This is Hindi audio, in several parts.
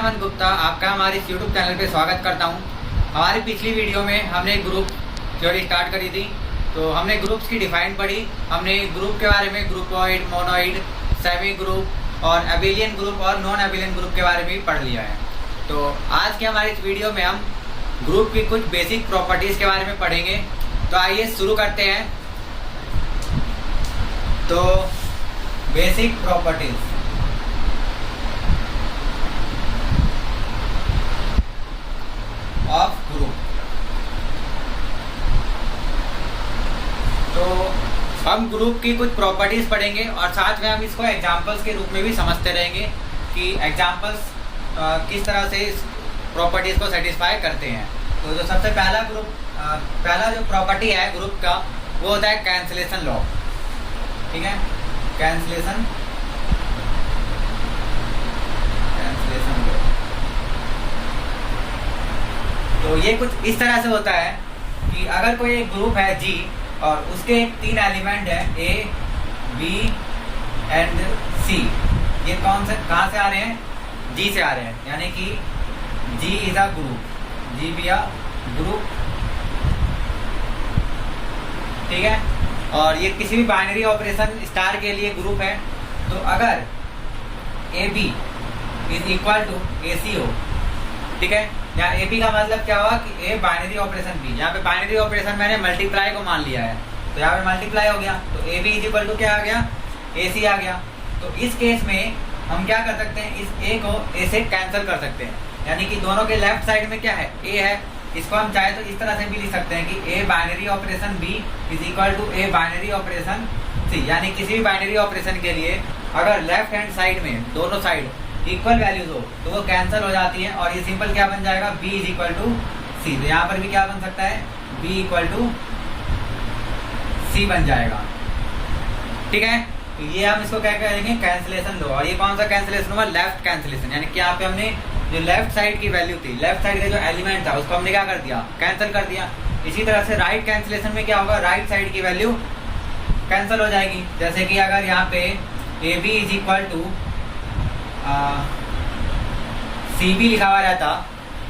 अमन गुप्ता आपका हमारे इस यूट्यूब चैनल पे स्वागत करता हूं। हमारी पिछली वीडियो में हमने ग्रुप थ्योरी स्टार्ट करी थी, तो हमने ग्रुप्स की डिफाइन पढ़ी। हमने ग्रुप के बारे में ग्रुपॉइड, मोनोइड, सेमी ग्रुप और एबिलियन ग्रुप और नॉन एबिलियन ग्रुप के बारे में भी पढ़ लिया है। तो आज की हमारी इस वीडियो में हम ग्रुप की कुछ बेसिक प्रॉपर्टीज़ के बारे में पढ़ेंगे। तो आइए शुरू करते हैं। तो बेसिक प्रॉपर्टीज़ ऑफ ग्रुप। तो हम ग्रुप की कुछ प्रॉपर्टीज पढ़ेंगे और साथ में हम इसको एग्जांपल्स के रूप में भी समझते रहेंगे कि एग्जांपल्स किस तरह से इस प्रॉपर्टीज को सेटिस्फाई करते हैं। तो जो सबसे पहला जो प्रॉपर्टी है ग्रुप का वो होता है कैंसिलेशन लॉ। ठीक है, कैंसिलेशन लॉ। तो ये कुछ इस तरह से होता है कि अगर कोई एक ग्रुप है G और उसके 3 एलिमेंट है A, B एंड C। ये कहाँ से आ रहे हैं? G से आ रहे हैं, यानी कि G is a group. G भी अ ग्रुप। ठीक है, और ये किसी भी बाइनरी ऑपरेशन स्टार के लिए ग्रुप है। तो अगर AB is equal to AC हो, ठीक है, यहाँ ए बी का मतलब क्या हुआ कि ए बाइनरी ऑपरेशन बी। यहाँ पे बाइनरी ऑपरेशन मैंने मल्टीप्लाई को मान लिया है, तो यहाँ पे मल्टीप्लाई हो गया, तो A B is equal to क्या आ गया? ए सी आ गया। तो इस केस में हम क्या कर सकते हैं, इस ए को ए से कैंसिल कर सकते हैं, यानी कि दोनों के लेफ्ट साइड में क्या है? ए है। इसको हम चाहे तो इस तरह से भी लिख सकते हैं कि A binary operation B is equal to A binary operation C. यानी किसी भी बाइनरी ऑपरेशन के लिए अगर लेफ्ट हैंड साइड में दोनों साइड इक्वल वैल्यूज हो तो वो कैंसिल हो जाती है और ये सिंपल क्या बन जाएगा? b इज इक्वल टू सी। तो यहाँ पर भी क्या बन सकता है? b इक्वल टू सी बन जाएगा। ठीक है, तो ये हम इसको क्या करेंगे? कैंसिलेशन लो। और ये कौन सा कैंसिलेशन हुआ? Left cancellation. यानी कि यहाँ पे हमने जो लेफ्ट साइड की वैल्यू थी, लेफ्ट साइड का जो एलिमेंट था उसको हमने क्या कर दिया? कैंसिल कर दिया। इसी तरह से राइट कैंसिलेशन में क्या होगा? राइट साइड की वैल्यू कैंसिल हो जाएगी। जैसे कि अगर यहाँ पे A B is equal to C B लिखा हुआ रहता,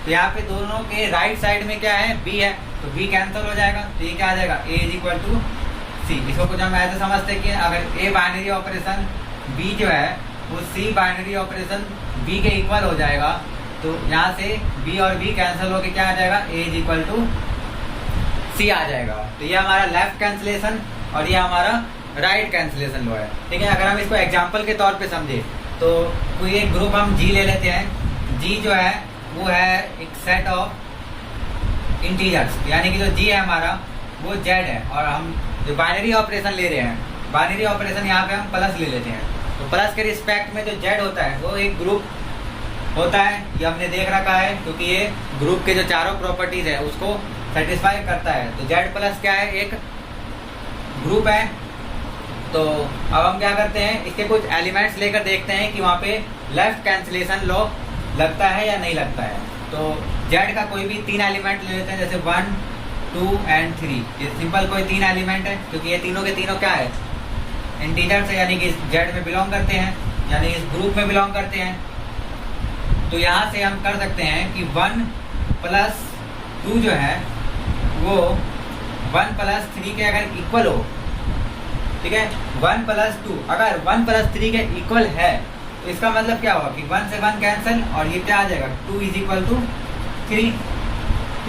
तो यहाँ पे दोनों के राइट साइड में क्या है? बी है, तो बी कैंसिल हो जाएगा। तो ये क्या आ जाएगा? ए इज इक्वल टू सी। इसको कुछ हम ऐसे समझते हैं कि अगर ए बाइनरी ऑपरेशन बी जो है वो सी बाइनरी ऑपरेशन बी के इक्वल हो जाएगा, तो यहाँ से बी और बी कैंसिल होकर क्या आ जाएगा? ए इज इक्वल टू सी आ जाएगा। तो ये हमारा लेफ्ट कैंसिलेशन और ये हमारा राइट कैंसिलेशन लो है। ठीक है, अगर हम इसको एग्जाम्पल के तौर पर समझे तो कोई एक ग्रुप हम G ले लेते हैं। G जो है वो है एक सेट ऑफ इंटीजर्स, यानी कि जो G है हमारा वो Z है, और हम जो बाइनरी ऑपरेशन ले रहे हैं, बाइनरी ऑपरेशन यहाँ पे हम प्लस ले लेते हैं। तो प्लस के रिस्पेक्ट में जो Z होता है वो एक ग्रुप होता है। ये हमने देख रखा है क्योंकि ये ग्रुप के जो चारों प्रॉपर्टीज है उसको सेटिस्फाई करता है। तो Z प्लस क्या है? एक ग्रुप है। तो अब हम क्या करते हैं, इसके कुछ एलिमेंट्स लेकर देखते हैं कि वहाँ पे लेफ्ट कैंसिलेशन लॉ लगता है या नहीं लगता है। तो Z का कोई भी 3 एलिमेंट ले लेते हैं, जैसे 1, 2 एंड 3। ये सिंपल कोई 3 एलिमेंट है क्योंकि ये तीनों के तीनों क्या है? इंटीजर्स है, यानी कि इस Z में बिलोंग करते हैं, यानी इस ग्रुप में बिलोंग करते हैं। तो यहाँ से हम कर सकते हैं कि 1 प्लस 2 जो है वो 1 प्लस 3 के अगर इक्वल हो, ठीक है, 1 प्लस 2 अगर 1 प्लस 3 के इक्वल है तो इसका मतलब क्या होगा कि 1 से 1 कैंसिल और ये क्या आ जाएगा? 2 इज इक्वल टू 3।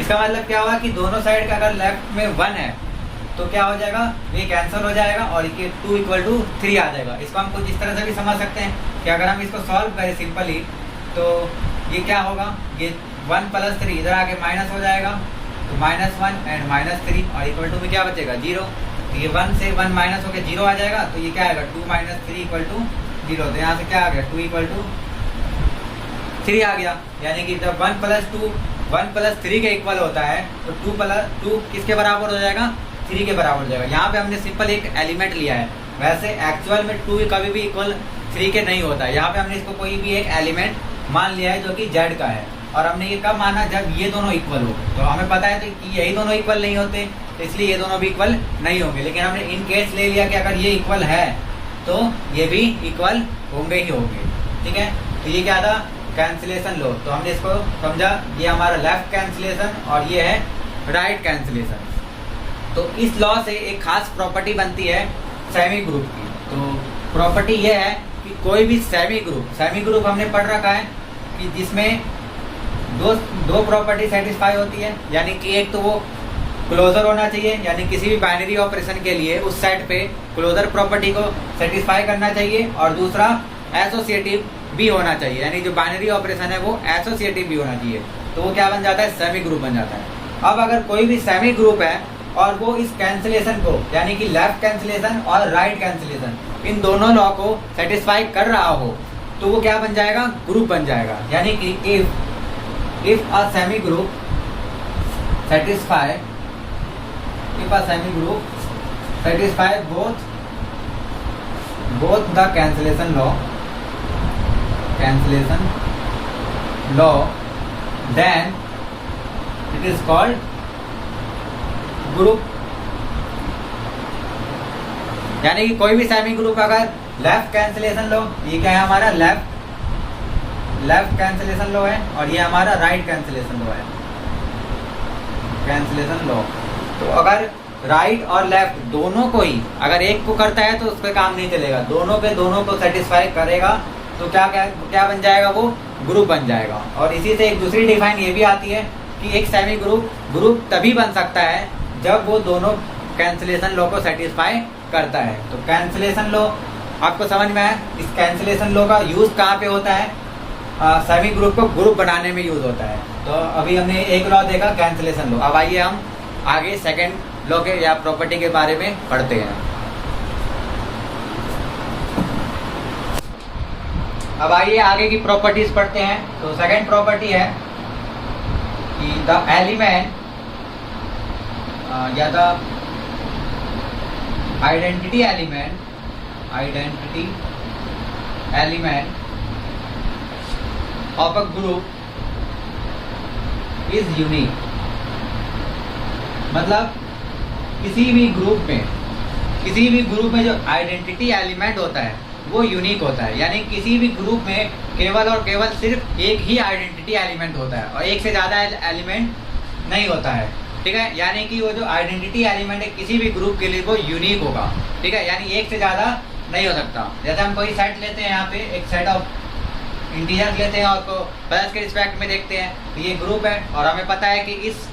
इसका मतलब क्या होगा कि दोनों साइड का अगर लेफ्ट में 1 है तो क्या हो जाएगा? ये कैंसिल हो जाएगा और ये 2 इक्वल टू 3 आ जाएगा। इसको हम कुछ इस तरह से भी समझ सकते हैं कि अगर हम इसको सॉल्व करें सिंपली तो ये क्या होगा? ये 1 प्लस 3 इधर आके माइनस हो जाएगा, तो -1 एंड -3 और इक्वल टू में क्या बचेगा? 0। ये 1 से 1 माइनस होकर 0 आ जाएगा, तो ये क्या आएगा? 2 - 3 इक्वल टू 0। तो यहाँ से क्या आ गया? 2 इक्वल टू 3 आ गया। यानी कि जब 1 प्लस 3 के इक्वल होता है तो 2 प्लस 2 किसके बराबर हो जाएगा? 3 के बराबर हो जाएगा। यहाँ पे हमने सिंपल एक एलिमेंट लिया है, वैसे एक्चुअल में 2 कभी भी इक्वल 3 के नहीं होता है। यहाँ पे हमने इसको कोई भी एक एलिमेंट मान लिया है जो कि Z का है, और हमने ये कब माना? जब ये दोनों इक्वल हो। तो हमें पता है तो कि यही दोनों इक्वल नहीं होते, तो इसलिए ये दोनों भी इक्वल नहीं होंगे। लेकिन हमने इन केस ले लिया कि अगर ये इक्वल है तो ये भी इक्वल होंगे ही होंगे। ठीक है, तो ये क्या था? Cancellation law. तो हमने इसको समझा, ये हमारा लेफ्ट कैंसिलेशन और ये है राइट कैंसिलेशन। तो इस लॉ से एक खास प्रॉपर्टी बनती है सेमी ग्रुप की। तो प्रॉपर्टी ये है कि कोई भी सेमी ग्रुप हमने पढ़ रखा है कि जिसमें दो प्रॉपर्टी सेटिस्फाई होती है, यानी कि एक तो वो क्लोजर होना चाहिए, यानी किसी भी बाइनरी ऑपरेशन के लिए उस सेट पे क्लोजर प्रॉपर्टी को सेटिस्फाई करना चाहिए, और दूसरा एसोसिएटिव भी होना चाहिए, यानी जो बाइनरी ऑपरेशन है वो एसोसिएटिव भी होना चाहिए। तो वो क्या बन जाता है, सेमी ग्रुप बन जाता है। अब अगर कोई भी सेमी ग्रुप है और वो इस कैंसिलेशन को, यानी कि लेफ्ट कैंसिलेशन और राइट कैंसिलेशन, इन दोनों लॉ को सेटिस्फाई कर रहा हो, तो वो क्या बन जाएगा, ग्रुप बन जाएगा। यानी कि if a semi group satisfy both the cancellation law, then it is called group। यानी कि कोई भी सेमी ग्रुप अगर लेफ्ट कैंसिलेशन लो, ये क्या है हमारा लेफ्ट कैंसिलेशन लो है, और ये हमारा राइट कैंसिलेशन लो है, कैंसिलेशन लो। तो अगर राइट और लेफ्ट दोनों को ही अगर एक को करता है तो उस पर काम नहीं चलेगा, दोनों को सेटिस्फाई करेगा तो क्या बन जाएगा, वो ग्रुप बन जाएगा। और इसी से एक दूसरी डिफाइन ये भी आती है कि एक सेमी ग्रुप तभी बन सकता है जब वो दोनों कैंसिलेशन लॉ को सेटिस्फाई करता है। तो कैंसिलेशन लॉ आपको समझ में आया। इस कैंसिलेशन लॉ का यूज कहाँ पे होता है, सेमी ग्रुप को ग्रुप बनाने में यूज होता है। तो अभी हमने एक लॉ देखा कैंसिलेशन लॉ, अब आइए हम आगे सेकंड लॉ के या प्रॉपर्टी के बारे में पढ़ते हैं। अब आइए आगे की प्रॉपर्टीज पढ़ते हैं। तो सेकंड प्रॉपर्टी है कि द एलिमेंट या the identity element of a group is unique. मतलब किसी भी ग्रुप में जो आइडेंटिटी एलिमेंट होता है वो यूनिक होता है। यानी किसी भी ग्रुप में केवल और केवल सिर्फ एक ही आइडेंटिटी एलिमेंट होता है और एक से ज़्यादा एलिमेंट नहीं होता है। ठीक है, यानी कि वो जो आइडेंटिटी एलिमेंट है किसी भी ग्रुप के लिए वो यूनिक होगा। ठीक है, यानी एक से ज़्यादा नहीं हो सकता। जैसे हम कोई सेट लेते हैं, यहाँ पे एक सेट ऑफ इंटीजर्स लेते हैं और को प्लस के रिस्पेक्ट में देखते हैं, तो ये ग्रुप है और हमें पता है कि इस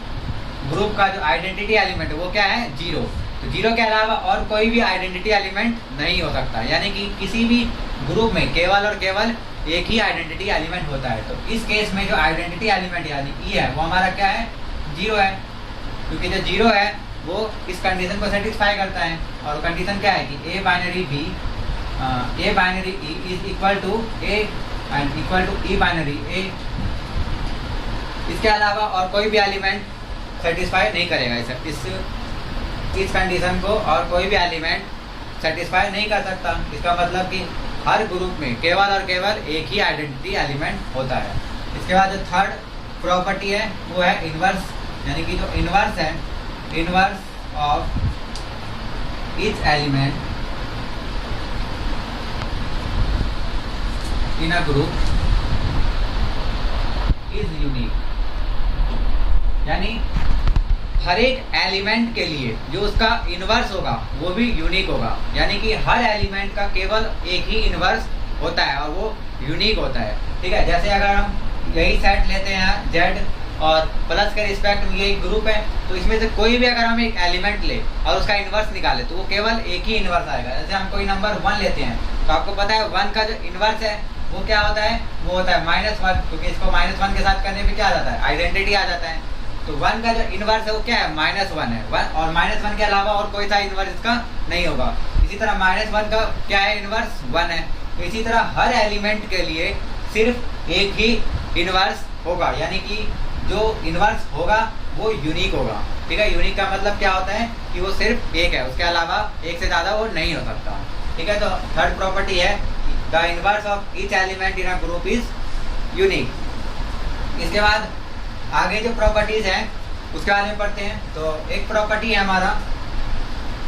ग्रुप का जो आइडेंटिटी एलिमेंट है वो क्या है, 0। तो 0 के अलावा और कोई भी आइडेंटिटी एलिमेंट नहीं हो सकता। यानी कि किसी भी ग्रुप में केवल और केवल एक ही आइडेंटिटी एलिमेंट होता है। तो इस केस में जो आइडेंटिटी एलिमेंट यानी ई है वो हमारा क्या है, 0 है, क्योंकि जो 0 है वो इस कंडीशन को सेटिस्फाई करता है। और कंडीशन क्या है कि A binary B A binary E is equal to A and equal to E binary A. इसके अलावा और कोई भी एलिमेंट सेटिस्फाई नहीं करेगा इस कंडीशन को, और कोई भी एलिमेंट सेटिस्फाई नहीं कर सकता। इसका मतलब कि हर ग्रुप में केवल और केवल एक ही आइडेंटिटी एलिमेंट होता है। इसके बाद जो थर्ड प्रॉपर्टी है वो है इनवर्स, यानी कि जो इनवर्स है, inverse of each element in a group is unique. यानी हर एक एलिमेंट के लिए जो उसका इनवर्स होगा वो भी यूनिक होगा। यानी कि हर एलिमेंट का केवल एक ही इनवर्स होता है और वो यूनिक होता है। ठीक है, जैसे अगर हम यही सेट लेते हैं जेड और प्लस के रिस्पेक्ट में ये एक ग्रुप है, तो इसमें से कोई भी अगर हम एक एलिमेंट ले और उसका इनवर्स निकाले तो वो केवल एक ही इनवर्स आएगा। जैसे हम कोई नंबर 1 लेते हैं तो आपको पता है 1 का जो इनवर्स है वो क्या होता है, वो होता है -1, क्योंकि इसको -1 के साथ करने पे क्या आ जाता है, आइडेंटिटी आ जाता है। तो 1 का जो इनवर्स है वो क्या है, -1 है, और -1 के अलावा और कोई सा इनवर्स इसका नहीं होगा। इसी तरह -1 का क्या है, इनवर्स 1 है। तो इसी तरह हर एलिमेंट के लिए सिर्फ एक ही इनवर्स होगा, यानी कि जो इनवर्स होगा वो यूनिक होगा। ठीक है, यूनिक का मतलब क्या होता है कि वो सिर्फ एक है, उसके अलावा एक से ज़्यादा वो नहीं हो सकता। ठीक है, तो थर्ड प्रॉपर्टी है the inverse of each element in a group is unique. इसके बाद आगे जो प्रॉपर्टीज हैं उसके बारे में पढ़ते हैं। तो एक प्रॉपर्टी है हमारा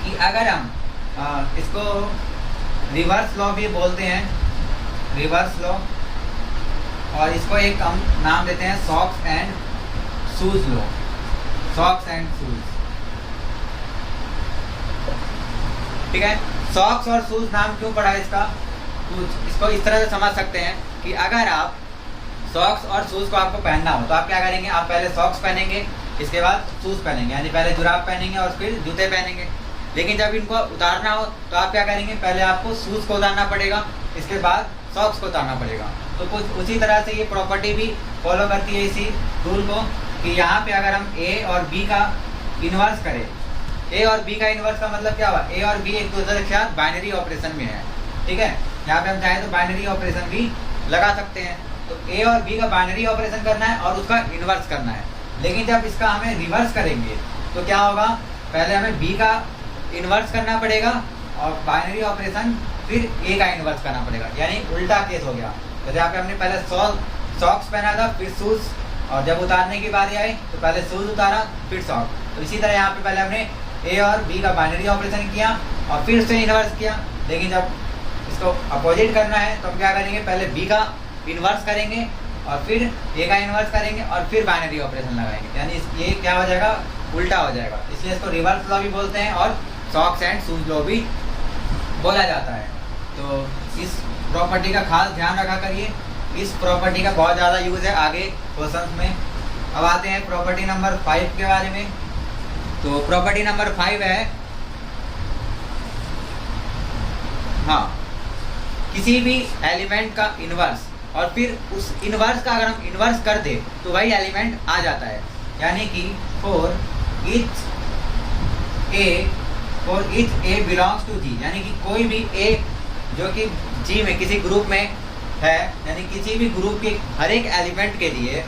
कि अगर हम इसको रिवर्स लॉ भी बोलते हैं, रिवर्स लॉ और इसको एक हम नाम देते हैं socks and shoes law. Socks and shoes, ठीक है। सॉक्स और शूज नाम क्यों पड़ा इसका, कुछ इसको इस तरह से समझ सकते हैं कि अगर आप सॉक्स और शूज को आपको पहनना हो तो आप क्या करेंगे, आप पहले सॉक्स पहनेंगे, इसके बाद शूज पहनेंगे, यानी पहले जुराब पहनेंगे और फिर जूते पहनेंगे। लेकिन जब इनको उतारना हो तो आप क्या करेंगे, पहले आपको शूज को उतारना पड़ेगा, इसके बाद सॉक्स को उतारना पड़ेगा। तो कुछ उसी तरह से ये प्रॉपर्टी भी फॉलो करती है इसी रूल को, कि यहाँ पे अगर हम ए और बी का इन्वर्स करें, ए और बी का इन्वर्स का मतलब क्या हुआ, ए और बी एक दूसरे के साथ बाइनरी ऑपरेशन में है, ठीक है। यहाँ पे हम चाहें तो बाइनरी ऑपरेशन भी लगा सकते हैं। तो ए और बी का बाइनरी ऑपरेशन करना है और उसका इन्वर्स करना है। लेकिन जब इसका हमें रिवर्स करेंगे तो क्या होगा, पहले हमें बी का इन्वर्स करना पड़ेगा और बाइनरी ऑपरेशन फिर ए का इन्वर्स करना पड़ेगा, यानी उल्टा केस हो गया। तो यहाँ पे हमने पहले सॉक्स पहना था, फिर शूज, और जब उतारने की बारी आई तो पहले शूज उतारा फिर सॉक्स। तो इसी तरह यहाँ पे पहले हमने ए और बी का बाइनरी ऑपरेशन किया और फिर उससे इन्वर्स किया। लेकिन जब इसको अपोजिट करना है तो हम क्या करेंगे, पहले बी का इन्वर्स करेंगे और फिर ए का इन्वर्स करेंगे और फिर बाइनरी ऑपरेशन लगाएंगे, यानी ये क्या हो जाएगा, उल्टा हो जाएगा। इसलिए इसको रिवर्स लॉ भी बोलते हैं और सॉक्स एंड शूज लॉ भी बोला जाता है। तो इस प्रॉपर्टी का खास ध्यान रखा करिए, इस प्रॉपर्टी का बहुत ज़्यादा यूज़ है आगे क्वेश्चंस में। अब आते हैं प्रॉपर्टी नंबर 5 के बारे में। तो प्रॉपर्टी नंबर 5 है, हाँ, किसी भी एलिमेंट का इन्वर्स और फिर उस इन्वर्स का अगर हम इन्वर्स कर दे तो वही एलिमेंट आ जाता है। यानी कि for each A belongs to G, यानी कि कोई भी ए जो कि जी में किसी ग्रुप में है, यानी किसी भी ग्रुप के हर एक एलिमेंट के लिए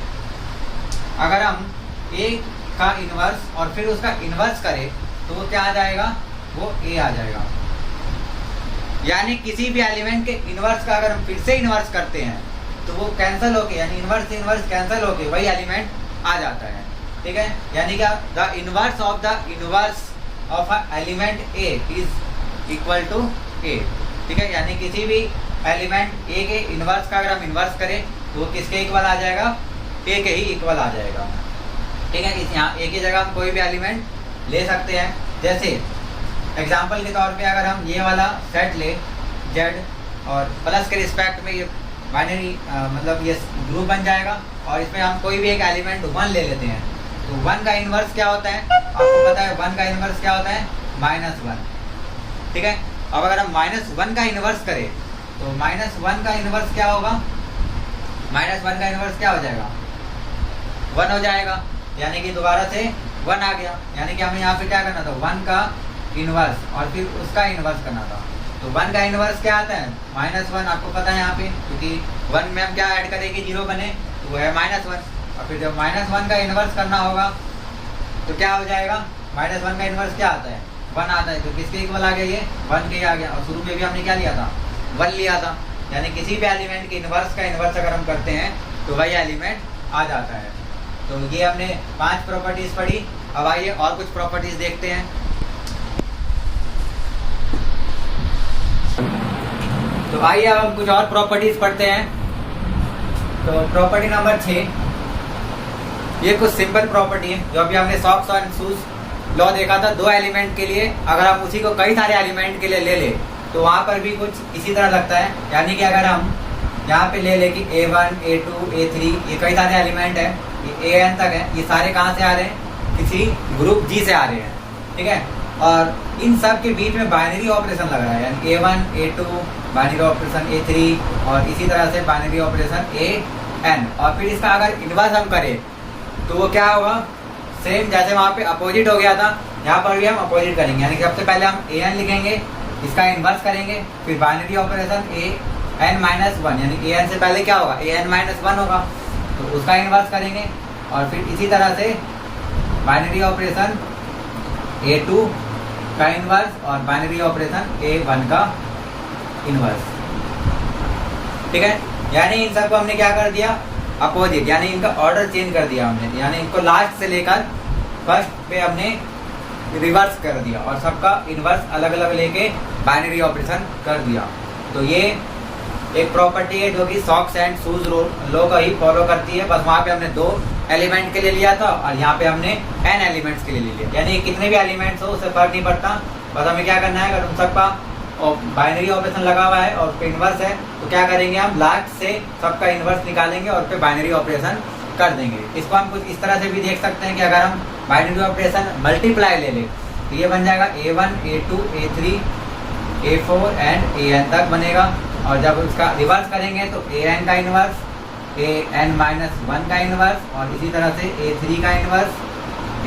अगर हम ए का इन्वर्स और फिर उसका इन्वर्स करें तो वो क्या आ जाएगा, वो ए आ जाएगा। यानी किसी भी एलिमेंट के इन्वर्स का अगर हम फिर से इन्वर्स करते हैं तो वो कैंसिल होके, यानी इन्वर्स से इन्वर्स कैंसिल होके वही एलिमेंट आ जाता है, ठीक है। यानी क्या, the inverse of the inverse of a element A is equal to A, ठीक है। यानी किसी भी एलिमेंट ए के इन्वर्स का अगर हम इन्वर्स करें तो वो किसके इक्वल आ जाएगा, ए के ही इक्वल आ जाएगा, ठीक है। इस यहाँ ए की जगह हम कोई भी एलिमेंट ले सकते हैं। जैसे एग्जाम्पल के तौर पे अगर हम ये वाला सेट ले जेड और प्लस के रिस्पेक्ट में ये बाइनरी मतलब ये ग्रुप बन जाएगा और इसमें हम कोई भी एक एलिमेंट 1 ले लेते हैं। तो 1 का इन्वर्स क्या होता है, आपको पता है 1 का इन्वर्स क्या होता है, -1, ठीक है। अब अगर हम -1 का इन्वर्स करें तो -1 का इन्वर्स क्या होगा, -1 का इन्वर्स क्या हो जाएगा, 1 हो जाएगा। यानी कि दोबारा से 1 आ गया, यानी कि हमें यहाँ पे क्या करना था, 1 का इन्वर्स और फिर उसका इन्वर्स करना था। तो 1 का इन्वर्स क्या आता है, -1, आपको पता है यहाँ पे, क्योंकि 1 में हम क्या ऐड करेंगे, 0 बने तो वो है -1। और फिर जब -1 का इन्वर्स करना होगा तो क्या हो जाएगा, -1 का इन्वर्स क्या आता है, 1 आता है। तो किसके इक्वल आ गया, ये 1 के आ गया। और शुरू में भी हमने क्या लिया था, 1 लिया था। यानी किसी भी एलिमेंट के इन्वर्स का इन्वर्स अगर हम करते हैं तो वही एलिमेंट आ जाता है। तो ये हमने 5 प्रॉपर्टीज पढ़ी। अब आइए और कुछ प्रॉपर्टीज देखते हैं। तो आइए अब हम कुछ और प्रॉपर्टीज पढ़ते हैं। तो प्रॉपर्टी नंबर 6, ये कुछ सिंपल प्रॉपर्टी है जो अभी हमने सॉक्स और शूज लॉ देखा था। 2 एलिमेंट के लिए अगर हम उसी को कई सारे एलिमेंट के लिए ले ले तो वहाँ पर भी कुछ इसी तरह लगता है। यानी कि अगर हम यहाँ पे ले कि A1, A2, A3 ये कई सारे एलिमेंट है, ये AN तक है, ये सारे कहाँ से आ रहे हैं, किसी ग्रुप G से आ रहे हैं, ठीक है। और इन सब के बीच में बाइनरी ऑपरेशन लग रहा है, यानी A1, A2 binary operation A3 और इसी तरह से बाइनरी ऑपरेशन AN। और फिर इसका अगर इन्वर्स हम करें तो वो क्या होगा, सेम जैसे वहाँ पे अपोजिट हो गया था, यहाँ पर भी हम अपोजिट करेंगे। यानी कि सबसे पहले हम AN लिखेंगे, इसका इन्वर्स करेंगे, फिर बाइनरी ऑपरेशन AN-1, यानी AN से पहले क्या होगा, AN-1 होगा, तो उसका इन्वर्स करेंगे। और फिर इसी तरह से बाइनरी ऑपरेशन A2 का इन्वर्स और बाइनरी ऑपरेशन A1 का इन्वर्स, ठीक है। यानी इन सबको हमने क्या कर दिया, अपोजिट, यानी इनका ऑर्डर चेंज कर दिया हमने। यानी इनको लास्ट से लेकर फर्स्ट पे हमने रिवर्स कर दिया और सबका इन्वर्स अलग अलग लेके बाइनरी ऑपरेशन कर दिया। तो ये एक प्रॉपर्टी है जो कि सॉक्स एंड शूज लो का ही फॉलो करती है, बस वहाँ पे हमने 2 एलिमेंट के लिए लिया था और यहाँ पे हमने n एलिमेंट्स के लिए लिया, यानी कितने भी एलिमेंट्स हो उससे फर्क नहीं पड़ता, बस हमें क्या करना है, अगर उन सबका बाइनरी ऑपरेशन लगा हुआ है और पे इन्वर्स है तो क्या करेंगे, हम लास्ट से सबका इन्वर्स निकालेंगे और फिर बाइनरी ऑपरेशन कर देंगे। इसको हम कुछ इस तरह से भी देख सकते हैं कि अगर हम बाइनरी ऑपरेशन मल्टीप्लाई ले लें तो ये बन जाएगा A1 A2 A3 A4 and AN तक बनेगा, और जब उसका रिवर्स करेंगे तो AN का इन्वर्स, AN-1 का इन्वर्स, और इसी तरह से A3 का इन्वर्स,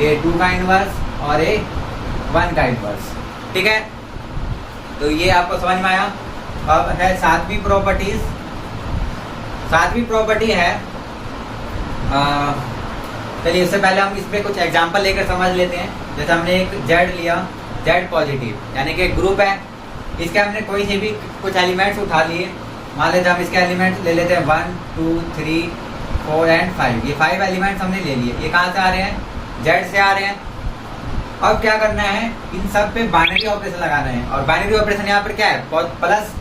A2 का इन्वर्स और A1 का इन्वर्स। ठीक है, तो ये आपको समझ में आया। अब है सातवीं प्रॉपर्टीज। सातवीं प्रॉपर्टी है, चलिए इससे पहले हम इस पे कुछ एग्जांपल लेकर समझ लेते हैं। जैसे हमने एक Z लिया, Z पॉजिटिव, यानी कि एक ग्रुप है, इसके हमने कोई से भी कुछ एलिमेंट्स उठा लिए। मान लेते हम इसके एलिमेंट्स ले लेते हैं 1 2 3 4 एंड 5। ये 5 एलिमेंट्स हमने ले लिए। ये कहाँ से आ रहे हैं, Z से आ रहे हैं। अब क्या करना है, इन सब पे बाइनरी ऑपरेशन लगाना है, और बाइनरी ऑपरेशन यहाँ पर क्या है, प्लस,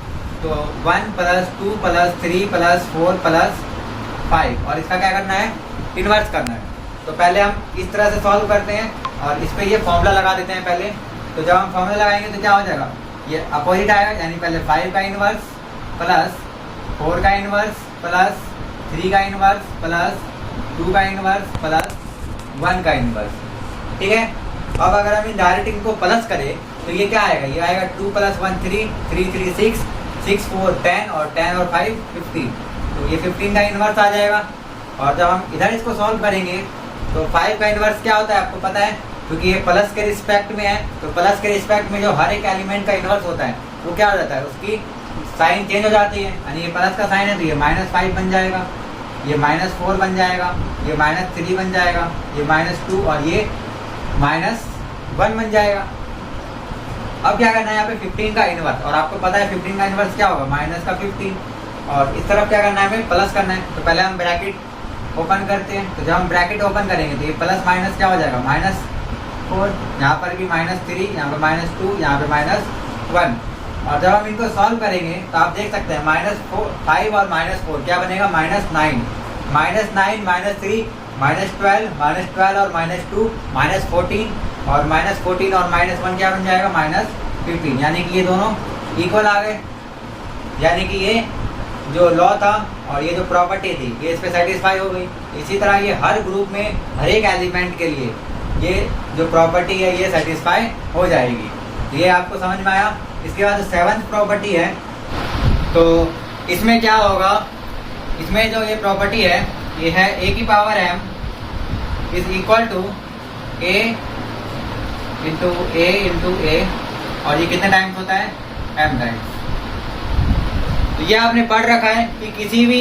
तो 1 + 2 + 3 + 4 + 5, और इसका क्या करना है, इन्वर्स करना है। तो पहले हम इस तरह से सॉल्व करते हैं और इस पे ये फॉर्मूला लगा देते हैं पहले। तो जब हम फॉर्मूला लगाएंगे तो क्या हो जाएगा, ये अपोजिट आएगा, यानी पहले 5 का इन्वर्स प्लस 4 का इन्वर्स प्लस 3 का इन्वर्स प्लस 2 का इन्वर्स प्लस 1 का इन्वर्स। ठीक है, अब अगर हम इन डायरेक्ट इनको प्लस करें तो ये क्या आएगा, ये आएगा 2 + 1 3 3 3 6 6 4 10 और 10 और 5 15, तो ये 15 का इन्वर्स आ जाएगा। और जब हम इधर इसको सॉल्व करेंगे तो 5 का इन्वर्स क्या होता है आपको पता है, क्योंकि ये प्लस के रिस्पेक्ट में है, तो प्लस के रिस्पेक्ट में जो हर एक एलिमेंट का इन्वर्स होता है वो क्या हो जाता है, उसकी साइन चेंज हो जाती है। यानी ये प्लस का साइन है तो ये -5 बन जाएगा, ये -4 बन जाएगा, ये -3 बन जाएगा, ये -2 और ये -1 बन जाएगा। अब क्या करना है, यहाँ पे 15 का इन्वर्स, और आपको पता है 15 का इन्वर्स क्या होगा, माइनस का 15, और इस तरफ क्या करना है, हमें प्लस करना है। तो पहले हम ब्रैकेट ओपन करते हैं, तो जब हम ब्रैकेट ओपन करेंगे तो ये प्लस माइनस क्या हो जाएगा, -4, यहाँ पर भी -3, यहाँ पे -2, यहाँ पे -1। और जब हम इनको सॉल्व करेंगे तो आप देख सकते हैं -5 और -4 क्या बनेगा, -9, -9 -3 -12 -12 और -2 -14, और -14 और -1 क्या बन जाएगा, -15, यानी कि ये दोनों इक्वल आ गए। यानी कि ये जो लॉ था और ये जो प्रॉपर्टी थी ये इस पे सेटिस्फाई हो गई। इसी तरह ये हर ग्रुप में हर एक एलिमेंट के लिए ये जो प्रॉपर्टी है ये सेटिस्फाई हो जाएगी। ये आपको समझ में आया। इसके बाद 7th प्रॉपर्टी है, तो इसमें क्या होगा, इसमें जो ये प्रॉपर्टी है ये है A⁴m is equal to A × A, और ये कितने टाइम्स होता है, m टाइम्स। तो ये आपने पढ़ रखा है कि किसी भी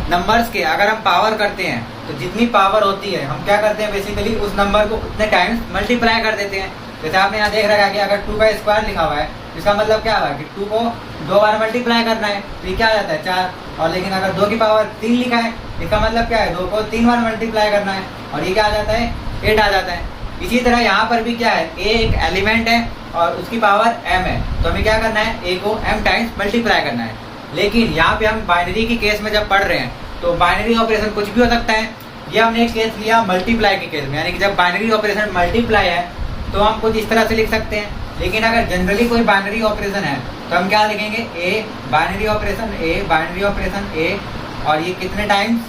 नंबर्स के अगर हम पावर करते हैं तो जितनी पावर होती है हम क्या करते हैं, बेसिकली उस नंबर को उतने टाइम्स मल्टीप्लाई कर देते हैं। जैसे आपने यहाँ देख रखा है कि अगर 2 का स्क्वायर लिखा हुआ है इसका मतलब क्या हुआ कि 2 को 2 बार मल्टीप्लाई करना है, तो ये क्या आ जाता है 4। और लेकिन अगर 2 की पावर 3 लिखा है इसका मतलब क्या है, 2 को 3 बार मल्टीप्लाई करना है, और ये क्या आ जाता है, 8 आ जाता है। इसी तरह यहाँ पर भी क्या है, A एक एलिमेंट है और उसकी पावर m है, तो हमें क्या करना है, A को m टाइम्स मल्टीप्लाई करना है। लेकिन यहाँ पे हम बाइनरी की केस में जब पढ़ रहे हैं तो बाइनरी ऑपरेशन कुछ भी हो सकता है। ये हमने एक केस लिया मल्टीप्लाई के केस में, यानी कि जब बाइनरी ऑपरेशन मल्टीप्लाई है तो हम कुछ इस तरह से लिख सकते हैं। लेकिन अगर जनरली कोई बाइनरी ऑपरेशन है तो हम क्या लिखेंगे, A बाइनरी ऑपरेशन A, और ये कितने टाइम्स,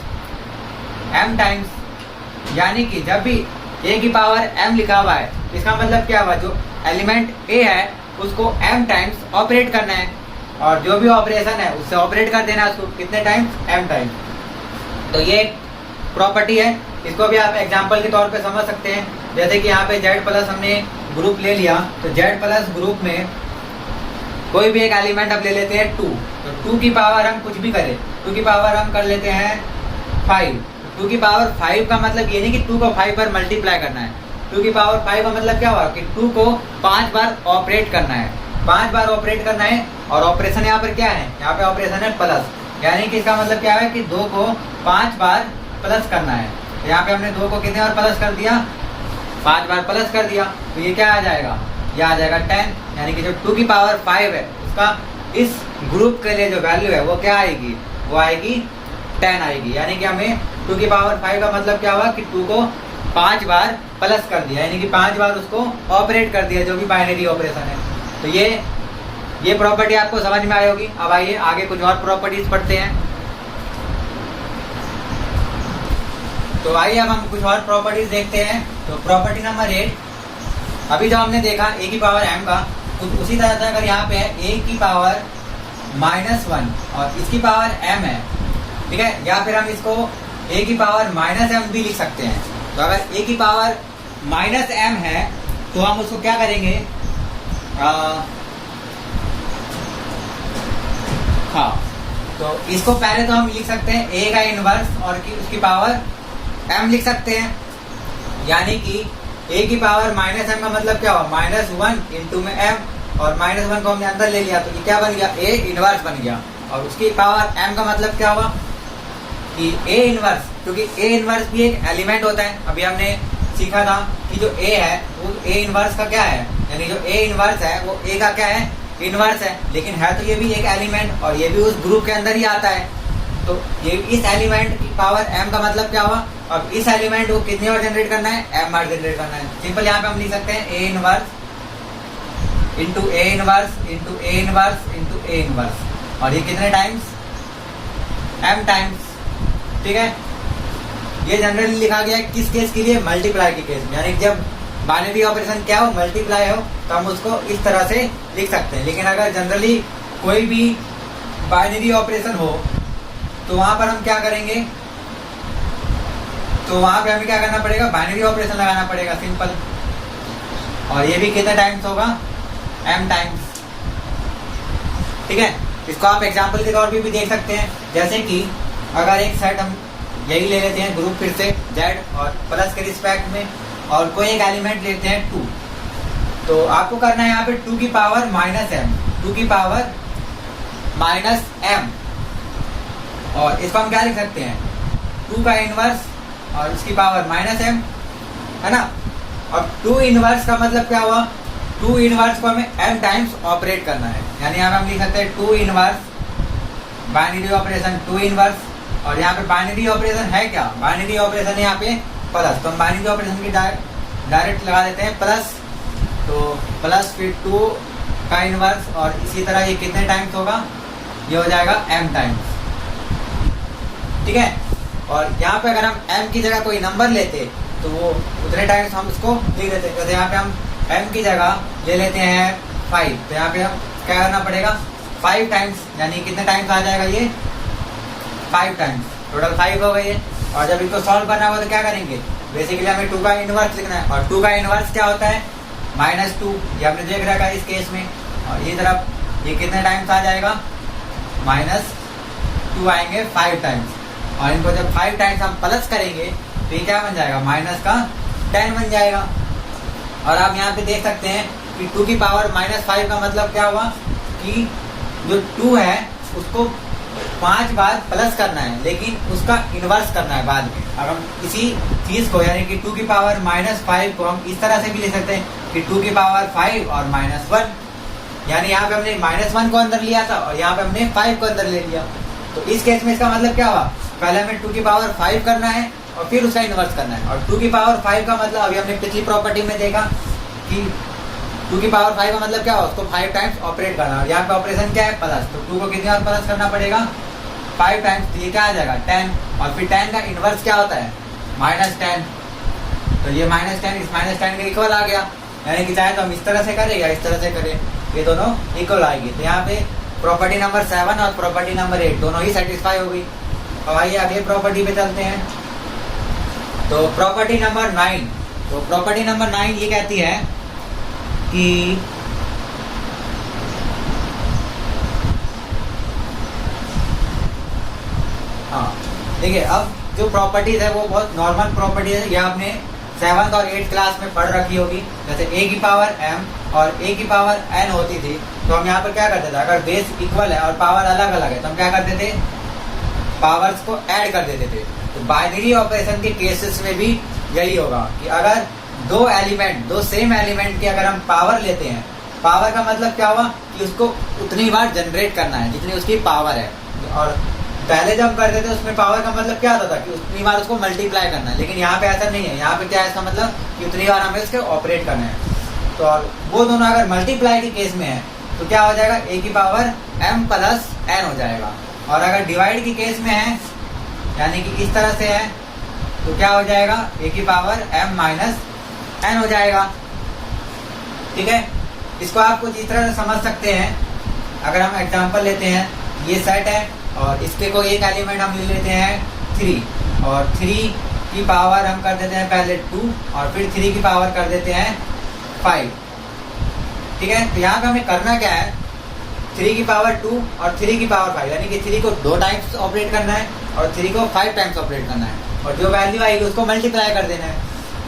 m टाइम्स। यानी कि जब भी A की पावर m लिखा हुआ है इसका मतलब क्या हुआ, जो एलिमेंट A है उसको m टाइम्स ऑपरेट करना है, और जो भी ऑपरेशन है उससे ऑपरेट कर देना है उसको कितने टाइम्स, m टाइम्स। तो ये प्रॉपर्टी है, इसको भी आप एग्जांपल के तौर पे समझ सकते हैं। जैसे कि यहाँ पे Z+ हमने ग्रुप ले लिया, तो Z+ ग्रुप में कोई भी एक एलिमेंट अब ले लेते हैं 2, तो 2 की पावर हम कुछ भी करें, 2 की पावर हम कर लेते हैं 5। 2 की पावर 5 का मतलब ये नहीं कि 2 को 5 बार मल्टीप्लाई करना है, 2 की पावर 5 का मतलब क्या हुआ कि 2 को 5 बार ऑपरेट करना है, 5 बार ऑपरेट करना है। और ऑपरेशन यहाँ पर क्या है, यहाँ पे ऑपरेशन है प्लस, यानी कि इसका मतलब क्या है कि 2 को 5 बार प्लस करना है। तो यहाँ पे हमने 2 को कितने बार प्लस कर दिया, 5 बार प्लस कर दिया, तो ये क्या आ जाएगा, ये आ जाएगा 10। यानी कि जो 2 की पावर 5 है उसका इस ग्रुप के लिए जो वैल्यू है वो क्या आएगी, वो आएगी 10 आएगी। यानी कि हमें 2 की पावर 5 का मतलब क्या हुआ कि 2 को 5 बार प्लस कर दिया, यानी कि 5 बार उसको ऑपरेट कर दिया, जो भी बाइनरी ऑपरेशन है। तो ये प्रॉपर्टी आपको समझ में आई होगी। अब आइए आगे कुछ और प्रॉपर्टीज पढ़ते हैं। तो आइए अब हम कुछ और प्रॉपर्टीज देखते हैं। तो प्रॉपर्टी नंबर 8, अभी जो हमने देखा a की पावर m का, तो उसी तरह से अगर यहाँ पे है a की पावर -1 और इसकी पावर m है, ठीक है, या फिर हम इसको a की पावर -m भी लिख सकते हैं। तो अगर a की पावर -m है तो हम उसको क्या करेंगे, हाँ, तो इसको पहले तो हम लिख सकते हैं a का इनवर्स और उसकी पावर m लिख सकते हैं। यानी कि a की पावर -m का मतलब क्या हुआ, -1 इंटू में m, और -1 को हमने अंदर ले लिया तो ये क्या बन गया, a इनवर्स बन गया। और उसकी पावर m का मतलब क्या हुआ कि a इनवर्स, क्योंकि a इनवर्स भी एक एलिमेंट होता है। अभी हमने सीखा था कि जो a है वो a इनवर्स का क्या है, यानी जो a इनवर्स है वो a का क्या है, इनवर्स है, लेकिन है तो ये भी एक एलिमेंट और ये भी उस ग्रुप के अंदर ही आता है। तो ये इस एलिमेंट की पावर m का मतलब क्या हुआ, अब इस एलिमेंट को कितनी बार जनरेट करना है, m बार जनरेट करना है। सिंपल यहाँ पे हम लिख सकते हैं a inverse into a inverse into a inverse into a inverse, और ये कितने टाइम्स, m टाइम्स, ठीक है। ये जनरली लिखा गया है किस केस के लिए, मल्टीप्लाई के केस में, यानी जब बाइनरी ऑपरेशन क्या हो, मल्टीप्लाई हो, तो हम उसको इस तरह से लिख सकते हैं। लेकिन अगर जनरली कोई भी बाइनरी ऑपरेशन हो तो वहां पर हम क्या करेंगे, तो वहां पे हमें क्या करना पड़ेगा, बाइनरी ऑपरेशन लगाना पड़ेगा, सिंपल। और ये भी कितने टाइम्स होगा, m टाइम्स, ठीक है। इसको आप एग्जांपल के तौर पे भी देख सकते हैं, जैसे कि अगर एक सेट हम यही ले लेते हैं ग्रुप फिर से z और प्लस के रिस्पेक्ट में, और कोई एक एलिमेंट लेते हैं 2, तो आपको करना है यहाँ पे 2 की पावर -m, 2 की पावर -m, और इसको हम क्या लिख सकते हैं, 2 का इनवर्स और इसकी पावर -m, है ना। अब 2 इनवर्स का मतलब क्या हुआ, 2 इनवर्स को हमें m टाइम्स ऑपरेट करना है, यानी यहाँ पे हम लिख सकते हैं 2 इनवर्स बाइनरी ऑपरेशन 2 इनवर्स, और यहाँ पे बाइनरी ऑपरेशन है क्या, बाइनरी ऑपरेशन है यहाँ पे प्लस, तो हम बाइनरी ऑपरेशन की डायरेक्ट लगा देते हैं प्लस, तो प्लस फिर 2 का इनवर्स, और इसी तरह ये कितने टाइम्स होगा, ये हो जाएगा m टाइम्स, ठीक है। और यहाँ पे अगर हम m की जगह कोई नंबर लेते तो वो उतने टाइम्स हम उसको लिख देते। जैसे यहाँ पे हम m की जगह ले लेते हैं 5, तो यहाँ पे हम क्या करना पड़ेगा, 5 टाइम्स, यानी कितने टाइम्स आ जाएगा ये, 5 टाइम्स, टोटल 5 हो गई है। और जब इसको सॉल्व करना होगा तो क्या करेंगे, बेसिकली हमें 2 का इनवर्स लिखना है, और 2 का इनवर्स क्या होता है, -2, ये हमने देख रखा है इस केस में। और ये तरफ ये कितने टाइम्स आ जाएगा, -2 आएंगे 5 टाइम्स, और इनको जब 5 टाइम्स हम प्लस करेंगे तो ये क्या बन जाएगा, -10 बन जाएगा। और आप यहाँ पे देख सकते हैं कि 2 की पावर -5 का मतलब क्या हुआ कि जो 2 है उसको 5 बार प्लस करना है, लेकिन उसका इनवर्स करना है बाद में। अब हम इसी चीज को, यानी कि 2 की पावर -5 को हम इस तरह से भी लिख सकते हैं कि 2 की पावर 5 और -1, यानी यहाँ पे हमने -1 को अंदर लिया था और यहाँ पे हमने 5 को अंदर ले लिया। तो इस केस में इसका मतलब क्या हुआ, पहले हमें 2 की पावर 5 करना है और फिर उसका इनवर्स करना है। और 2 की पावर 5 का मतलब अभी हमने पिछली प्रॉपर्टी में देखा कि 2 की पावर 5 का मतलब क्या हुआ, उसको 5 टाइम्स ऑपरेट करना, और यहाँ पे ऑपरेशन क्या है, प्लस, तो 2 को कितनी बार प्लस करना पड़ेगा, 5 टाइम्स, तो ये क्या आ जाएगा 10, और फिर 10 का इनवर्स क्या होता है, -10, तो ये -10 इस -10 के इक्वल आ गया। यानी कि चाहे तो हम इस तरह से करें या इस तरह से करें, ये दोनों इक्वल आएगी। तो यहाँ पे प्रॉपर्टी नंबर 7 और प्रॉपर्टी नंबर 8 दोनों ही सेटिस्फाई हो गई। अब आइए अगले प्रॉपर्टी पे चलते हैं। तो प्रॉपर्टी नंबर 9, तो प्रॉपर्टी नंबर 9 ये कहती है कि हाँ देखिए, अब जो प्रॉपर्टीज है वो बहुत नॉर्मल प्रॉपर्टीज है, ये आपने 7th और 8th क्लास में पढ़ रखी होगी। जैसे a की पावर m और a की पावर n होती थी, तो हम यहाँ पर क्या करते थे, अगर बेस इक्वल है और पावर अलग अलग है तो हम क्या करते थे, पावर्स को ऐड कर देते थे। तो बाइनरी ऑपरेशन के केसेस में भी यही होगा कि अगर दो सेम एलिमेंट की अगर हम पावर लेते हैं, पावर का मतलब क्या हुआ कि उसको उतनी बार जनरेट करना है जितनी उसकी पावर है। और पहले जब हम करते थे उसमें पावर का मतलब क्या होता था कि उतनी बार उसको मल्टीप्लाई करना है, लेकिन यहाँ पे ऐसा नहीं है। यहाँ पे क्या है इसका मतलब कि उतनी बार हमें उसके ऑपरेट करना है। तो और वो दोनों अगर मल्टीप्लाई के केस में है तो क्या हो जाएगा, ए की पावर m प्लस n हो जाएगा। और अगर डिवाइड की केस में है यानी कि इस तरह से है तो क्या हो जाएगा, ए की पावर m माइनस n हो जाएगा। ठीक है, इसको आप कुछ इस तरह से समझ सकते हैं। अगर हम एग्जांपल लेते हैं, ये सेट है और इसके कोई एक एलिमेंट हम ले लेते हैं 3 और 3 की पावर हम कर देते हैं पहले 2 और फिर 3 की पावर कर देते हैं 5। ठीक है, तो यहाँ पे हमें करना क्या है, 3 की पावर 2 और 3 की पावर 5 यानी कि 3 को 2 टाइम्स ऑपरेट करना है और 3 को 5 टाइम्स ऑपरेट करना है और जो वैल्यू आएगी उसको मल्टीप्लाई कर देना है।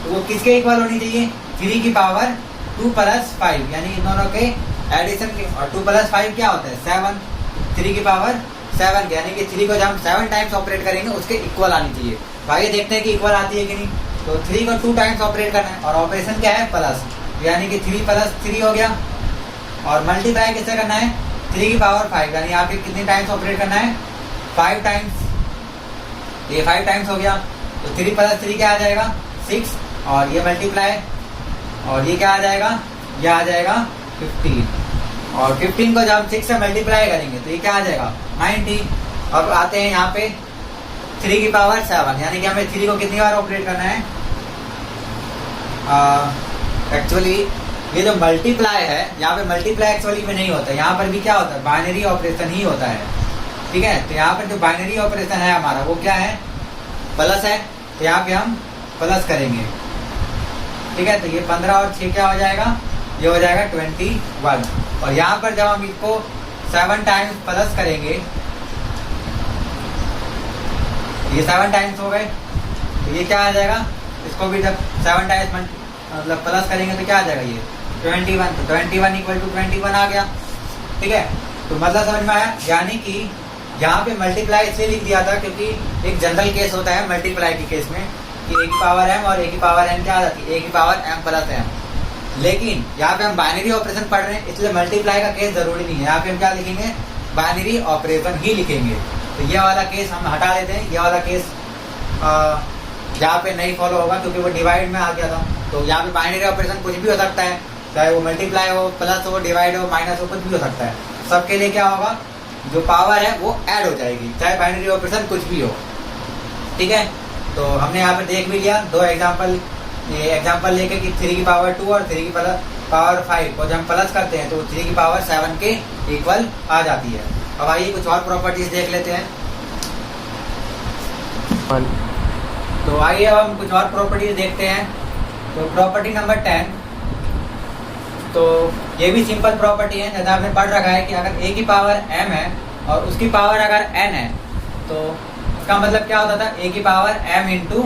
तो वो किसके इक्वल होनी चाहिए, 3 की पावर 2 प्लस 5 यानी इन दोनों के एडिशन के। और 2 प्लस 5 क्या होता है 7, 3 की पावर 7 यानी कि 3 को जब हम 7 टाइम्स ऑपरेट करेंगे उसके इक्वल आनी चाहिए। तो आइए देखते हैं कि इक्वल आती है कि नहीं। तो 3 को 2 टाइम्स ऑपरेट करना है और ऑपरेशन क्या है प्लस, यानी कि 3 प्लस 3 हो गया। और मल्टीप्लाई किससे करना है, 3 की पावर 5 यानी आपके कितने टाइम्स ऑपरेट करना है 5 टाइम्स, ये 5 टाइम्स हो गया। तो 3 प्लस 3 क्या आ जाएगा 6 और ये मल्टीप्लाई और ये क्या आ जाएगा, ये आ जाएगा 15 और 15 को जब हम 6 से मल्टीप्लाई करेंगे तो ये क्या आ जाएगा 90। अब आते हैं यहाँ पे 3 की पावर 7 यानी कि हमें 3 को कितनी बार ऑपरेट करना है। एक्चुअली ये जो मल्टीप्लाई है यहाँ पे मल्टीप्लाई एक्चुअली में नहीं होता है, यहाँ पर भी क्या होता है बाइनरी ऑपरेशन ही होता है। ठीक है, तो यहाँ पर जो बाइनरी ऑपरेशन है हमारा वो क्या है प्लस है, तो यहाँ पे हम प्लस करेंगे। ठीक है, तो ये 15 और 6 क्या हो जाएगा, ये हो जाएगा 21। और यहाँ पर जब हम इसको 7 टाइम्स प्लस करेंगे, ये 7 टाइम्स हो गए, तो ये क्या आ जाएगा, इसको भी जब 7 टाइम्स मतलब प्लस करेंगे तो क्या आ जाएगा ये 21। तो 21 इक्वल टू 21 आ गया। ठीक है, तो मतलब समझ में आया। यानी कि यहाँ पे मल्टीप्लाई इसलिए लिख दिया था क्योंकि एक जनरल केस होता है मल्टीप्लाई के केस में कि ए की पावर m और ए की पावर n क्या आ जाती है, ए की पावर m प्लस m। लेकिन यहाँ पे हम बाइनरी ऑपरेशन पढ़ रहे हैं इसलिए मल्टीप्लाई का केस जरूरी नहीं है। यहाँ पे हम क्या लिखेंगे, बाइनरी ऑपरेशन ही लिखेंगे। तो ये वाला केस हम हटा देते हैं, ये वाला केस यहाँ पे नहीं फॉलो होगा क्योंकि वो डिवाइड में आ गया था। तो यहाँ पे बाइनरी ऑपरेशन कुछ भी हो सकता है, चाहे वो मल्टीप्लाई हो, प्लस हो, डिवाइड हो, माइनस हो, कुछ भी हो सकता है। सबके लिए क्या होगा, जो पावर है वो ऐड हो जाएगी, चाहे बाइनरी ऑपरेशन कुछ भी हो। ठीक है, तो हमने यहाँ पे देख भी लिया 2 एग्जाम्पल, ये एग्जाम्पल लेके कि 3 की पावर 2 और 3 की पावर 5 को जब हम प्लस करते हैं तो 3 की पावर 7 के इक्वल आ जाती है। अब आइए कुछ और प्रॉपर्टीज देख लेते हैं। तो आइए अब हम कुछ और प्रॉपर्टीज देखते हैं। तो प्रॉपर्टी नंबर 10, तो ये भी सिंपल प्रॉपर्टी है, जैसा आपने पढ़ रखा है कि अगर a की पावर m है और उसकी पावर अगर n है तो इसका मतलब क्या होता था, a की पावर m इंटू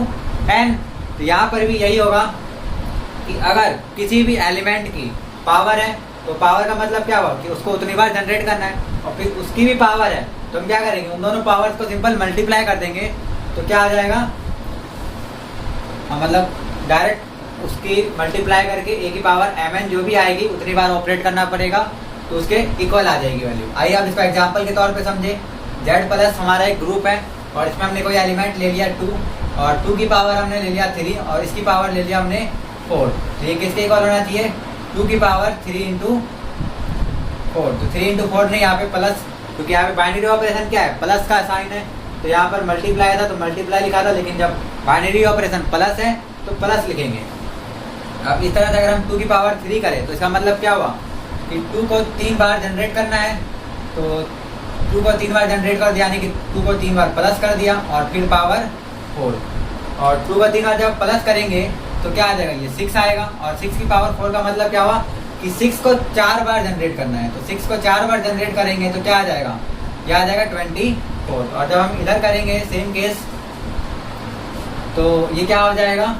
n। तो यहाँ पर भी यही होगा कि अगर किसी भी एलिमेंट की पावर है तो पावर का मतलब क्या होगा कि उसको उतनी बार जनरेट करना है और फिर उसकी भी पावर है तो हम क्या करेंगे, उन दोनों पावर्स को सिंपल मल्टीप्लाई कर देंगे। तो क्या आ जाएगा, मतलब डायरेक्ट उसकी मल्टीप्लाई करके a की पावर mn जो भी आएगी उतनी बार ऑपरेट करना पड़ेगा तो उसके इक्वल आ जाएगी वैल्यू। आइए आप इसको एग्जांपल के तौर पे समझे। z प्लस हमारा एक ग्रुप है और इसमें हमने कोई एलिमेंट ले लिया 2 और 2 की पावर हमने ले लिया 3 और इसकी पावर ले लिया हमने 4। तो ये किसके इक्वल होना चाहिए, 2 की पावर 3 इंटू 4। तो 3 इंटू 4 नहीं, यहाँ पे प्लस, क्योंकि यहाँ पे बाइनरी ऑपरेशन क्या है प्लस का साइन है। तो यहाँ पर मल्टीप्लाई था तो मल्टीप्लाई लिखा था, लेकिन जब बाइनरी ऑपरेशन प्लस है तो प्लस लिखेंगे। अब इस तरह से अगर हम 2 की पावर 3 करें तो इसका मतलब क्या हुआ कि 2 को 3 बार जनरेट करना है। तो 2 को 3 बार जनरेट कर दिया यानी कि 2 को 3 बार प्लस कर दिया और फिर पावर 4। और 2 को 3 बार जब प्लस करेंगे तो क्या आ जाएगा, ये 6 आएगा। और 6 की पावर 4 का मतलब क्या हुआ कि 6 को 4 बार जनरेट करना है। तो 6 को 4 बार जनरेट करेंगे तो क्या आ जाएगा, ये आ जाएगा 24। और जब हम इधर करेंगे सेम केस तो ये क्या हो जाएगा,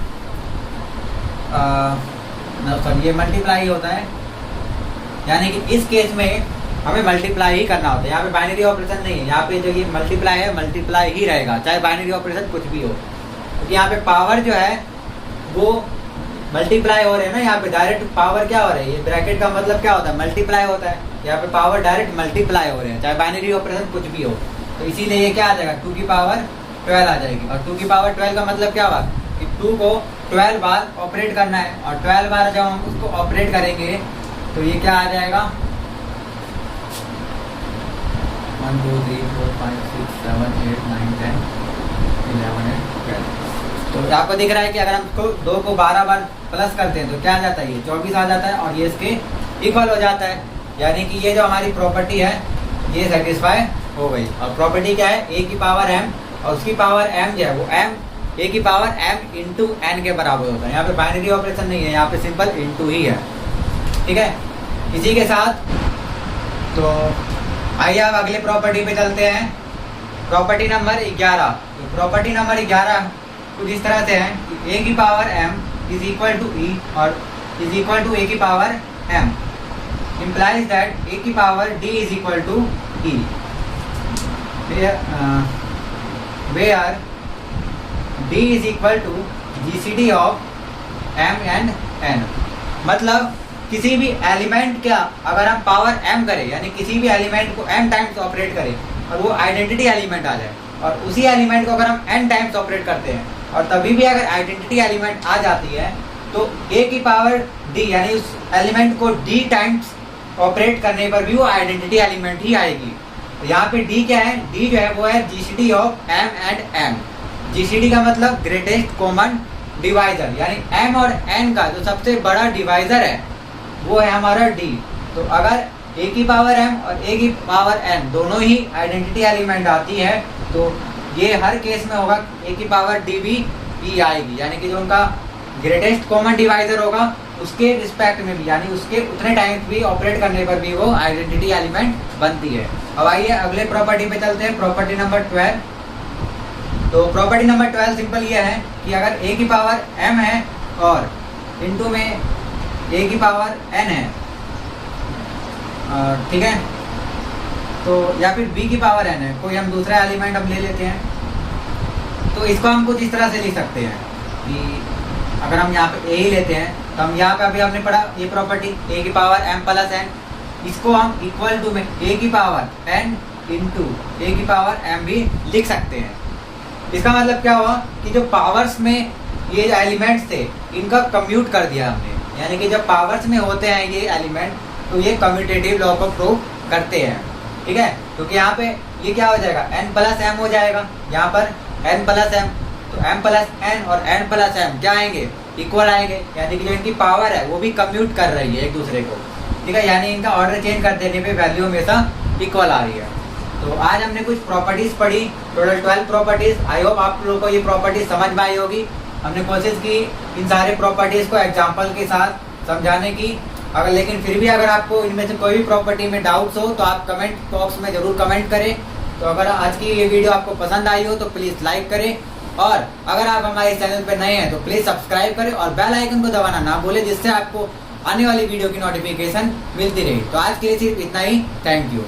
सॉरी ये मल्टीप्लाई होता है, यानी कि इस केस में हमें मल्टीप्लाई ही करना होता है। यहाँ पे बाइनरी ऑपरेशन नहीं है, यहाँ पे जो ये मल्टीप्लाई है मल्टीप्लाई ही रहेगा चाहे बाइनरी ऑपरेशन कुछ भी हो, क्योंकि यहाँ पे पावर जो है वो मल्टीप्लाई हो रहे हैं ना। यहाँ पे डायरेक्ट पावर क्या हो रहा है, ये ब्रैकेट का मतलब क्या होता है मल्टीप्लाई होता है। यहाँ पे पावर डायरेक्ट मल्टीप्लाई हो रहे हैं, चाहे बाइनरी ऑपरेशन कुछ भी हो। तो इसीलिए ये क्या आ जाएगा, 2 की पावर 12 आ जाएगी। और 2 की पावर 12 का मतलब क्या हुआ कि 2 को 12 बार ऑपरेट करना है, और 12 बार जब हम उसको ऑपरेट करेंगे तो ये क्या आ जाएगा 1 2 3 4 5 6 7 8 9 10 11 12। तो आपको दिख रहा है कि अगर हम इसको 2 को 12 बार प्लस करते हैं तो क्या आ जाता है, ये 24 आ जाता है, और ये इसके इक्वल हो जाता है। यानी कि ये जो हमारी प्रॉपर्टी है ये सेटिस्फाई हो गई। और प्रॉपर्टी क्या है, a की पावर m, और उसकी पावर m जो है वो m a की पावर m इंटू n के बराबर होता है। यहाँ पे बाइनरी ऑपरेशन नहीं है, यहाँ पे सिंपल इंटू ही है, ठीक है। इसी के साथ तो आइए अब अगले प्रॉपर्टी पे चलते हैं, प्रॉपर्टी नंबर 11। तो प्रॉपर्टी नंबर 11 कुछ इस तरह से है कि a की power m is equal to e और इज इक्वल टू a की power m implies that a की power d is equal to e, where d is equal to GCD of m and n। मतलब किसी भी एलिमेंट का अगर हम पावर m करें, यानी किसी भी एलिमेंट को m टाइम्स ऑपरेट करें और वो आइडेंटिटी एलिमेंट आ जाए, और उसी एलिमेंट को अगर हम n टाइम्स ऑपरेट करते हैं और तभी भी अगर आइडेंटिटी एलिमेंट आ जाती है तो a की पावर d यानी उस एलिमेंट को d टाइम्स ऑपरेट करने पर भी वो आइडेंटिटी एलिमेंट ही आएगी। तो यहाँ पे d क्या है, d जो है वो है GCD of m and n। GCD का मतलब ग्रेटेस्ट कॉमन डिवाइजर, यानी m और n का जो सबसे बड़ा डिवाइजर है वो है हमारा d। तो अगर a की पावर m और a की पावर n दोनों ही आइडेंटिटी एलिमेंट आती है तो ये हर केस में होगा a की पावर d भी e आएगी, यानी कि जो उनका ग्रेटेस्ट कॉमन डिवाइजर होगा उसके रिस्पेक्ट में भी, यानी उसके उतने टाइम भी ऑपरेट करने पर भी वो आइडेंटिटी एलिमेंट बनती है। अब आइए अगले प्रॉपर्टी पे चलते हैं, प्रॉपर्टी नंबर 12। तो प्रॉपर्टी नंबर 12 सिंपल ये है कि अगर a की पावर m है और इनटू में a की पावर n है, ठीक है, तो या फिर b की पावर n है, कोई हम दूसरा एलिमेंट हम ले लेते हैं। तो इसको हम कुछ इस तरह से लिख सकते हैं कि अगर हम यहाँ पे a ही लेते हैं तो हम यहाँ पे अभी हमने पढ़ा ये प्रॉपर्टी a की पावर m प्लस n, इसको हम इक्वल टू में a की पावर n इंटू a की पावर m भी लिख सकते हैं। इसका मतलब क्या हुआ कि जो पावर्स में ये एलिमेंट्स थे इनका कम्यूट कर दिया हमने, यानी कि जब पावर्स में होते हैं ये एलिमेंट तो ये कम्यूटेटिव लॉ को प्रूव करते हैं, ठीक है। क्योंकि यहाँ पे ये क्या हो जाएगा n प्लस m हो जाएगा, यहाँ पर n प्लस m, तो m प्लस n और n प्लस m क्या आएंगे, इक्वल आएंगे, यानी कि जो इनकी पावर है वो भी कम्यूट कर रही है एक दूसरे को, ठीक है। यानी इनका ऑर्डर चेंज कर देने पे वैल्यू हमेशा इक्वल आ रही है। तो आज हमने कुछ प्रॉपर्टीज पढ़ी, टोटल 12 प्रॉपर्टीज। आई होप आप लोगों को ये प्रॉपर्टीज समझ में आई होगी। हमने कोशिश की इन सारे प्रॉपर्टीज को एग्जाम्पल के साथ समझाने की। अगर लेकिन फिर भी अगर आपको इनमें से कोई भी प्रॉपर्टी में डाउट्स हो तो आप कमेंट बॉक्स में ज़रूर कमेंट करें। तो अगर आज की ये वीडियो आपको पसंद आई हो तो प्लीज़ लाइक करें, और अगर आप हमारे चैनल पर नए हैं तो प्लीज़ सब्सक्राइब करें और बेल आइकन को दबाना ना भूलें, जिससे आपको आने वाली वीडियो की नोटिफिकेशन मिलती रहे। तो आज के लिए सिर्फ इतना ही। Thank you.